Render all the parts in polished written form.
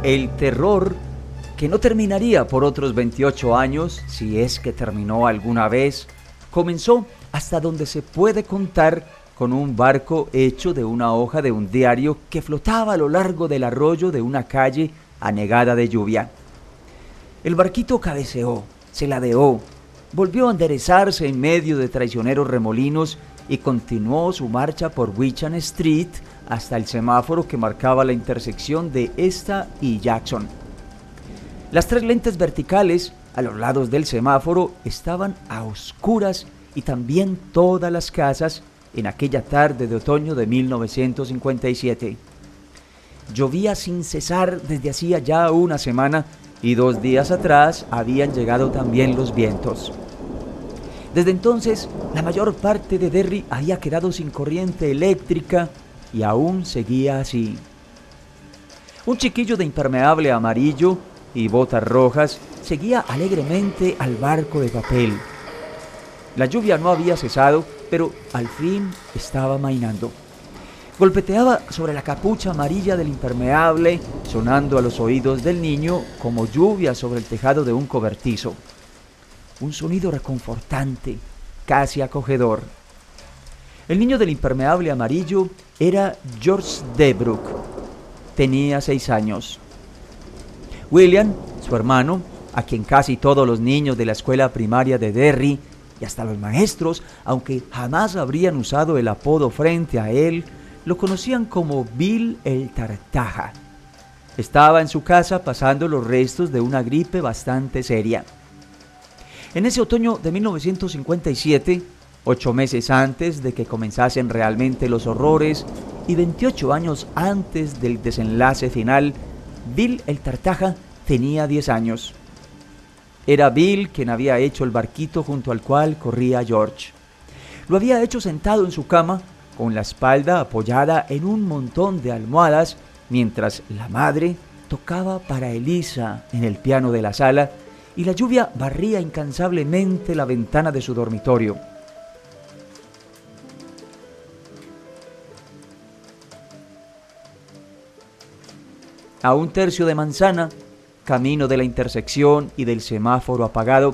El terror, que no terminaría por otros 28 años, si es que terminó alguna vez, comenzó hasta donde se puede contar con un barco hecho de una hoja de un diario que flotaba a lo largo del arroyo de una calle anegada de lluvia. El barquito cabeceó, se ladeó, volvió a enderezarse en medio de traicioneros remolinos y continuó su marcha por Wichan Street hasta el semáforo que marcaba la intersección de esta y Jackson. Las tres lentes verticales a los lados del semáforo estaban a oscuras y también todas las casas en aquella tarde de otoño de 1957. Llovía sin cesar desde hacía ya una semana y 2 días atrás habían llegado también los vientos. Desde entonces, la mayor parte de Derry había quedado sin corriente eléctrica y aún seguía así. Un chiquillo de impermeable amarillo y botas rojas seguía alegremente al barco de papel. La lluvia no había cesado, pero al fin estaba amainando. Golpeteaba sobre la capucha amarilla del impermeable, sonando a los oídos del niño como lluvia sobre el tejado de un cobertizo. Un sonido reconfortante, casi acogedor. El niño del impermeable amarillo era George Debrook. Tenía 6 años. William, su hermano, a quien casi todos los niños de la escuela primaria de Derry y hasta los maestros, aunque jamás habrían usado el apodo frente a él, lo conocían como Bill el Tartaja. Estaba en su casa pasando los restos de una gripe bastante seria. En ese otoño de 1957, 8 meses antes de que comenzasen realmente los horrores y 28 años antes del desenlace final, Bill el Tartaja tenía 10 años. Era Bill quien había hecho el barquito junto al cual corría George. Lo había hecho sentado en su cama, con la espalda apoyada en un montón de almohadas, mientras la madre tocaba para Elisa en el piano de la sala y la lluvia barría incansablemente la ventana de su dormitorio. A 1/3 de manzana, camino de la intersección y del semáforo apagado,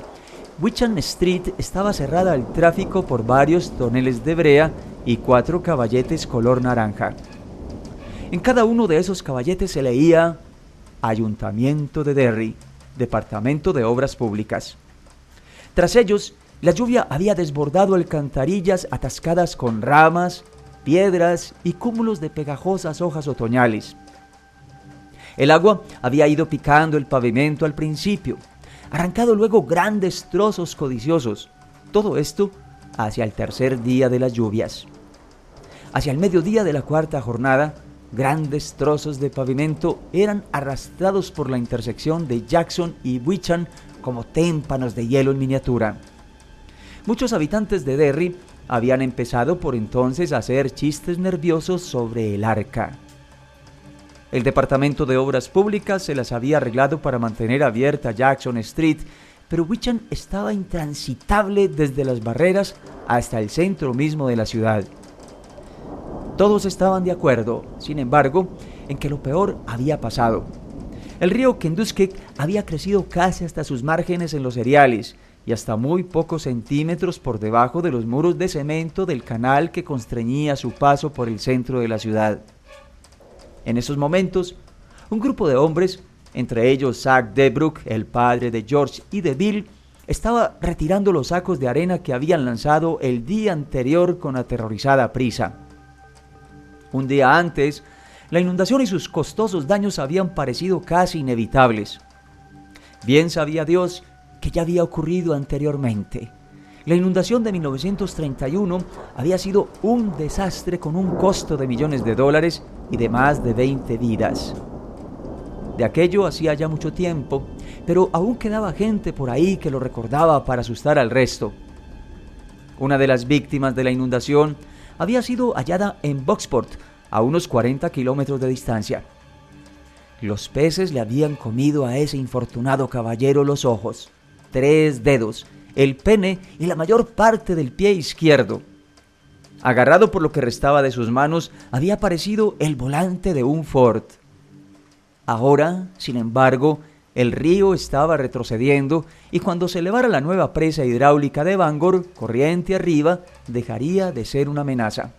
Wichan Street estaba cerrada al tráfico por varios toneles de brea y 4 caballetes color naranja. En cada uno de esos caballetes se leía Ayuntamiento de Derry, Departamento de Obras Públicas. Tras ellos, la lluvia había desbordado alcantarillas atascadas con ramas, piedras y cúmulos de pegajosas hojas otoñales. El agua había ido picando el pavimento al principio, arrancado luego grandes trozos codiciosos. Todo esto hacia el 3er día de las lluvias. Hacia el mediodía de la 4ª jornada, grandes trozos de pavimento eran arrastrados por la intersección de Jackson y Wichan como témpanos de hielo en miniatura. Muchos habitantes de Derry habían empezado por entonces a hacer chistes nerviosos sobre el arca. El Departamento de Obras Públicas se las había arreglado para mantener abierta Jackson Street, pero Wichan estaba intransitable desde las barreras hasta el centro mismo de la ciudad. Todos estaban de acuerdo, sin embargo, en que lo peor había pasado. El río Kenduskeag había crecido casi hasta sus márgenes en los cereales y hasta muy pocos centímetros por debajo de los muros de cemento del canal que constreñía su paso por el centro de la ciudad. En esos momentos, un grupo de hombres, entre ellos Zach Debrook, el padre de George y de Bill, estaba retirando los sacos de arena que habían lanzado el día anterior con aterrorizada prisa. Un día antes, la inundación y sus costosos daños habían parecido casi inevitables. Bien sabía Dios que ya había ocurrido anteriormente. La inundación de 1931 había sido un desastre con un costo de millones de dólares y de más de 20 vidas. De aquello hacía ya mucho tiempo, pero aún quedaba gente por ahí que lo recordaba para asustar al resto. Una de las víctimas de la inundación había sido hallada en Bucksport, a unos 40 kilómetros de distancia. Los peces le habían comido a ese infortunado caballero los ojos, 3 dedos, el pene y la mayor parte del pie izquierdo. Agarrado por lo que restaba de sus manos, había aparecido el volante de un Ford. Ahora, sin embargo, el río estaba retrocediendo y cuando se elevara la nueva presa hidráulica de Bangor, corriente arriba, dejaría de ser una amenaza.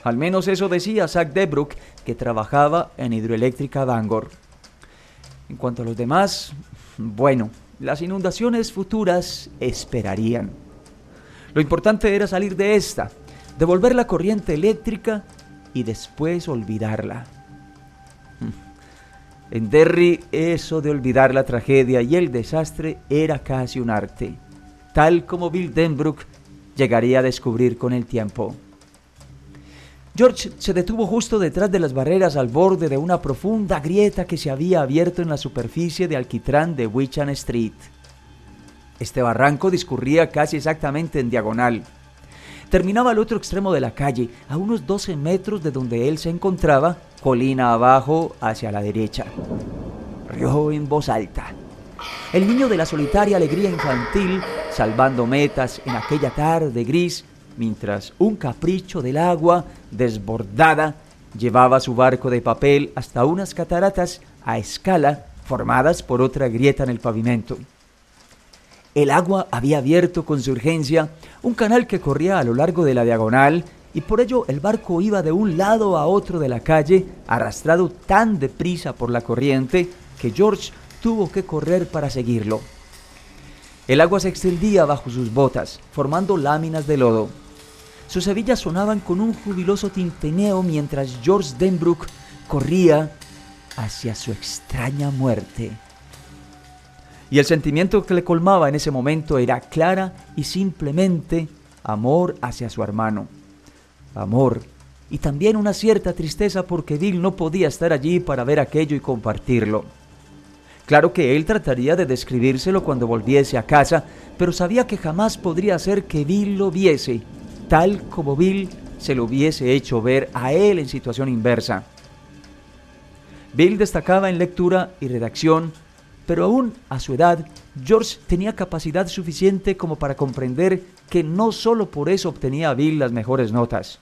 Al menos eso decía Zach Debrook, que trabajaba en Hidroeléctrica Bangor. En cuanto a los demás, bueno, las inundaciones futuras esperarían. Lo importante era salir de esta, devolver la corriente eléctrica y después olvidarla. En Derry, eso de olvidar la tragedia y el desastre era casi un arte, tal como Bill Denbrook llegaría a descubrir con el tiempo. George se detuvo justo detrás de las barreras al borde de una profunda grieta que se había abierto en la superficie de alquitrán de Wickham Street. Este barranco discurría casi exactamente en diagonal. Terminaba al otro extremo de la calle, a unos 12 metros de donde él se encontraba, colina abajo hacia la derecha. Rió en voz alta. El niño de la solitaria alegría infantil, salvando metas en aquella tarde gris, mientras un capricho del agua, desbordada, llevaba su barco de papel hasta unas cataratas a escala formadas por otra grieta en el pavimento. El agua había abierto con su urgencia un canal que corría a lo largo de la diagonal y por ello el barco iba de un lado a otro de la calle, arrastrado tan deprisa por la corriente que George tuvo que correr para seguirlo. El agua se extendía bajo sus botas, formando láminas de lodo. Sus hebillas sonaban con un jubiloso tintineo mientras George Denbrook corría hacia su extraña muerte. Y el sentimiento que le colmaba en ese momento era clara y simplemente amor hacia su hermano. Amor y también una cierta tristeza porque Bill no podía estar allí para ver aquello y compartirlo. Claro que él trataría de describírselo cuando volviese a casa, pero sabía que jamás podría hacer que Bill lo viese, tal como Bill se lo hubiese hecho ver a él en situación inversa. Bill destacaba en lectura y redacción, pero aún a su edad, George tenía capacidad suficiente como para comprender que no solo por eso obtenía Bill las mejores notas.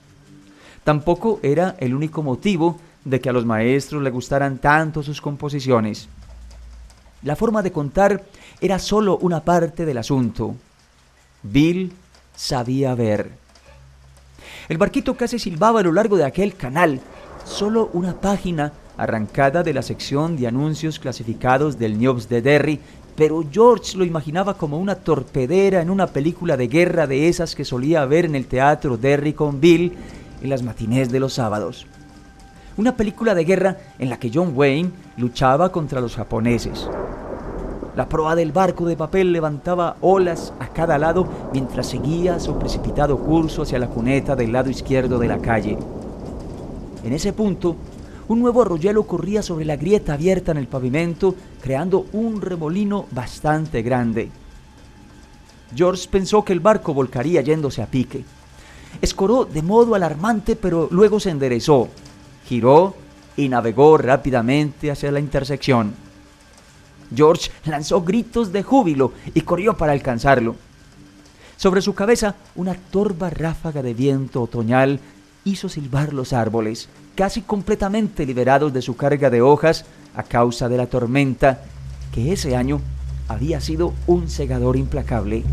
Tampoco era el único motivo de que a los maestros le gustaran tanto sus composiciones. La forma de contar era solo una parte del asunto. Bill sabía ver. El barquito casi silbaba a lo largo de aquel canal, solo una página arrancada de la sección de anuncios clasificados del News de Derry, pero George lo imaginaba como una torpedera en una película de guerra de esas que solía ver en el teatro Derry con Bill en las matinés de los sábados. Una película de guerra en la que John Wayne luchaba contra los japoneses. La proa del barco de papel levantaba olas a cada lado mientras seguía su precipitado curso hacia la cuneta del lado izquierdo de la calle. En ese punto, un nuevo arroyuelo corría sobre la grieta abierta en el pavimento, creando un remolino bastante grande. George pensó que el barco volcaría yéndose a pique. Escoró de modo alarmante, pero luego se enderezó, giró y navegó rápidamente hacia la intersección. George lanzó gritos de júbilo y corrió para alcanzarlo. Sobre su cabeza, una torva ráfaga de viento otoñal hizo silbar los árboles, casi completamente liberados de su carga de hojas a causa de la tormenta, que ese año había sido un segador implacable.